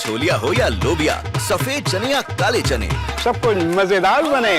छोलिया हो या लोबिया, सफेद चने या काले चने, सब कुछ मजेदार बने।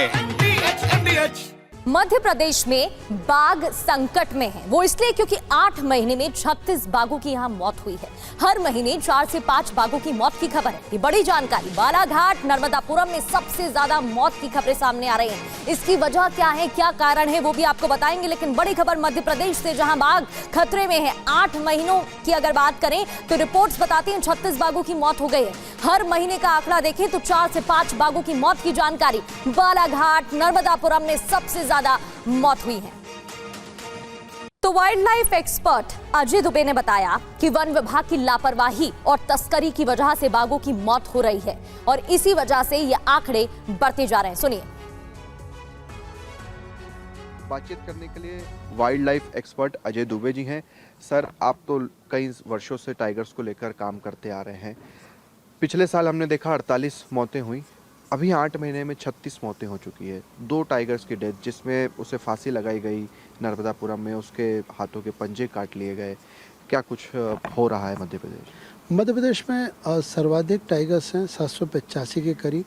मध्य प्रदेश में बाघ संकट में है। वो इसलिए क्योंकि 8 महीने में 36 बाघों की यहाँ मौत हुई है। हर महीने 4 से 5 बाघों की मौत की खबर है। ये बड़ी जानकारी। बालाघाट नर्मदापुरम में सबसे ज्यादा मौत की खबरें सामने आ रही हैं। इसकी वजह क्या है, क्या कारण है, वो भी आपको बताएंगे। लेकिन बड़ी खबर मध्य प्रदेश से, जहां बाघ खतरे में है। 8 महीनों की अगर बात करें तो रिपोर्ट्स बताती हैं 36 बाघों की मौत हो गई है। हर महीने का आंकड़ा देखें तो 4 से 5 बाघों की मौत की जानकारी बालाघाट नर्मदापुरम में सबसे ज्यादा मौत हुई है। तो wild life expert Ajay Dubey ने बताया कि वन विभाग की लापरवाही और तस्करी की वजह से बाघों की मौत हो रही है और इसी वजह से ये आंकड़े बढ़ते जा रहे हैं। सुनिए। बातचीत करने के लिए wildlife expert Ajay Dubey ji हैं। सर, आप तो कई वर्षों से टाइगर्स को लेकर काम करते आ रहे हैं। पिछले साल हमने देखा 48 मौतें हुई, अभी 8 महीने में 36 मौतें हो चुकी है। 2 टाइगर्स की डेथ, जिसमें उसे फांसी लगाई गई नर्मदापुरम में, उसके हाथों के पंजे काट लिए गए। क्या कुछ हो रहा है मध्य प्रदेश? मध्य प्रदेश में सर्वाधिक टाइगर्स हैं, 785 के करीब।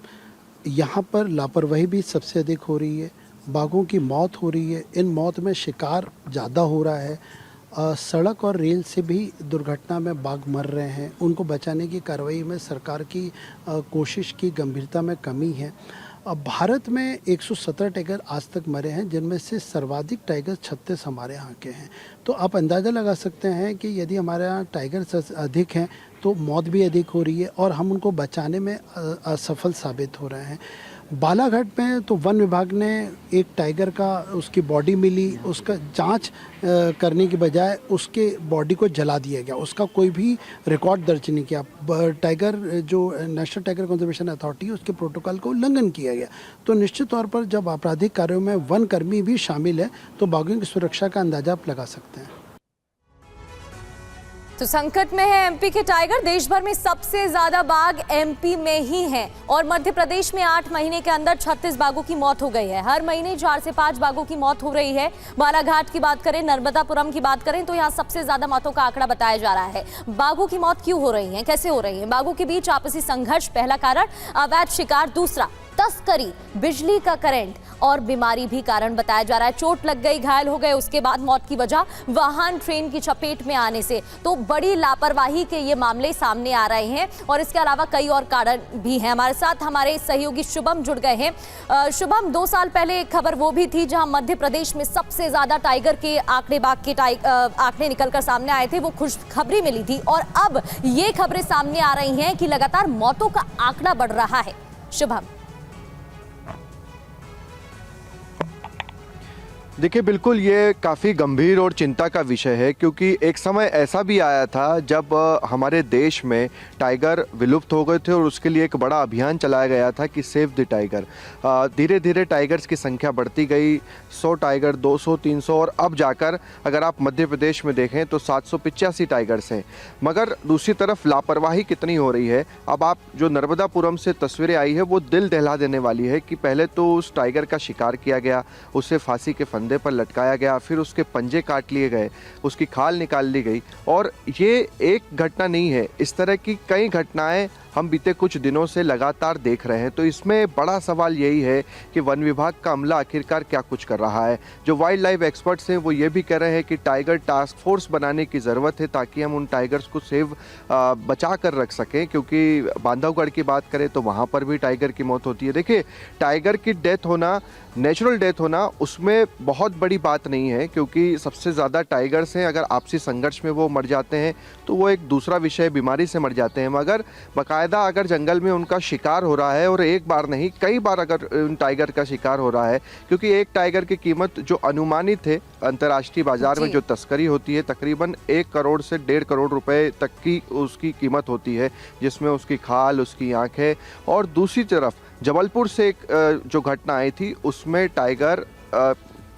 यहाँ पर लापरवाही भी सबसे अधिक हो रही है। बाघों की मौत हो रही है। इन मौत में शिकार ज़्यादा हो रहा है। सड़क और रेल से भी दुर्घटना में बाघ मर रहे हैं। उनको बचाने की कार्रवाई में सरकार की कोशिश की गंभीरता में कमी है। भारत में 117 टाइगर आज तक मरे हैं, जिनमें से सर्वाधिक टाइगर 36 हमारे यहाँ के हैं। तो आप अंदाज़ा लगा सकते हैं कि यदि हमारे यहाँ टाइगर अधिक हैं तो मौत भी अधिक हो रही है और हम उनको बचाने में असफल साबित हो रहे हैं। बालाघाट में तो वन विभाग ने एक टाइगर का, उसकी बॉडी मिली, उसका जांच करने की बजाय उसके बॉडी को जला दिया गया। उसका कोई भी रिकॉर्ड दर्ज नहीं किया। टाइगर जो नेशनल टाइगर कंजर्वेशन अथॉरिटी है, उसके प्रोटोकॉल का उल्लंघन किया गया। तो निश्चित तौर पर जब आपराधिक कार्यों में वन कर्मी भी शामिल है तो बाघों की सुरक्षा का अंदाजा आप लगा सकते हैं। तो संकट में है एमपी के टाइगर। देश भर में सबसे ज्यादा बाघ एमपी में ही हैं और मध्य प्रदेश में 8 महीने के अंदर 36 बाघों की मौत हो गई है। हर महीने 4 से 5 बाघों की मौत हो रही है। बालाघाट की बात करें, नर्मदापुरम की बात करें तो यहाँ सबसे ज्यादा मौतों का आंकड़ा बताया जा रहा है। बाघों की मौत क्यों हो रही है, कैसे हो रही है? बाघों के बीच आपसी संघर्ष पहला कारण, अवैध शिकार दूसरा, तस्करी, बिजली का करंट और बीमारी भी कारण बताया जा रहा है। चोट लग गई, घायल हो गए, उसके बाद मौत की वजह वाहन ट्रेन की चपेट में आने से। तो बड़ी लापरवाही के ये मामले सामने आ रहे हैं और इसके अलावा कई और कारण भी हैं। हमारे साथ हमारे सहयोगी शुभम जुड़ गए हैं। शुभम, 2 साल पहले एक खबर वो भी थी जहां मध्य प्रदेश में सबसे ज्यादा टाइगर के आंकड़े, बाघ के आंकड़े निकलकर सामने आए थे, वो खुशखबरी मिली थी और अब ये खबरें सामने आ रही हैं कि लगातार मौतों का आंकड़ा बढ़ रहा है। शुभम। देखिए, बिल्कुल ये काफ़ी गंभीर और चिंता का विषय है, क्योंकि एक समय ऐसा भी आया था जब हमारे देश में टाइगर विलुप्त हो गए थे और उसके लिए एक बड़ा अभियान चलाया गया था कि सेव द टाइगर। धीरे धीरे टाइगर्स की संख्या बढ़ती गई, 100 टाइगर, 200, 300 और अब जाकर अगर आप मध्य प्रदेश में देखें तो 785 टाइगर्स हैं। मगर दूसरी तरफ लापरवाही कितनी हो रही है। अब आप जो नर्मदापुरम से तस्वीरें आई है वो दिल दहला देने वाली है कि पहले तो उस टाइगर का शिकार किया गया, उसे फांसी के फंदे पर लटकाया गया, फिर उसके पंजे काट लिए गए, उसकी खाल निकाल ली गई। और ये एक घटना नहीं है, इस तरह की कई घटनाएं हम बीते कुछ दिनों से लगातार देख रहे हैं। तो इसमें बड़ा सवाल यही है कि वन विभाग का अमला आखिरकार क्या कुछ कर रहा है। जो वाइल्ड लाइफ एक्सपर्ट्स हैं वो ये भी कह रहे हैं कि टाइगर टास्क फोर्स बनाने की ज़रूरत है ताकि हम उन टाइगर्स को बचा कर रख सकें, क्योंकि बांधवगढ़ की बात करें तो वहाँ पर भी टाइगर की मौत होती है। देखिए, टाइगर की डेथ होना, नेचुरल डेथ होना, उसमें बहुत बड़ी बात नहीं है, क्योंकि सबसे ज़्यादा टाइगर्स हैं, अगर आपसी संघर्ष में वो मर जाते हैं तो वो एक दूसरा विषय, बीमारी से मर जाते हैं। मगर बाकायदा अगर जंगल में उनका शिकार हो रहा है, और एक बार नहीं कई बार अगर उन टाइगर का शिकार हो रहा है, क्योंकि एक टाइगर की कीमत जो अनुमानित है अंतर्राष्ट्रीय बाजार में जो तस्करी होती है तकरीबन 1 करोड़ से 1.5 करोड़ रुपए तक की उसकी कीमत होती है, जिसमें उसकी खाल, उसकी आंखें। और दूसरी तरफ जबलपुर से एक जो घटना आई थी उसमें टाइगर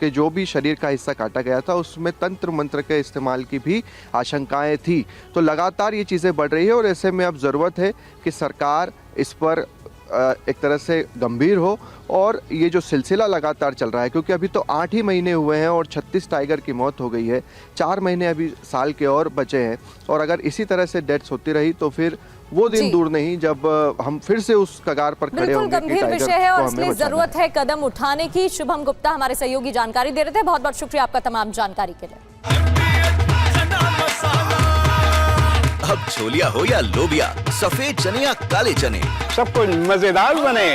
के जो भी शरीर का हिस्सा काटा गया था उसमें तंत्र मंत्र के इस्तेमाल की भी आशंकाएं थी। तो लगातार ये चीज़ें बढ़ रही है और ऐसे में अब ज़रूरत है कि सरकार इस पर एक तरह से गंभीर हो और ये जो सिलसिला लगातार चल रहा है, क्योंकि अभी तो 8 ही महीने हुए हैं और 36 टाइगर की मौत हो गई है। 4 महीने अभी साल के और बचे हैं और अगर इसी तरह से डेथ्स होती रही तो फिर वो दिन जी। दूर नहीं जब हम फिर से उस कगार पर खड़े बिल्कुल होंगे कि गंभीर टाइगर विषय है और को हमें इसलिए बचाना जरूरत है कदम उठाने की। शुभम गुप्ता हमारे सहयोगी जानकारी दे रहे थे। बहुत बहुत शुक्रिया आपका तमाम जानकारी के लिए। अब छोलिया हो या लोबिया, सफेद चने या काले चने, सब कुछ मजेदार बने।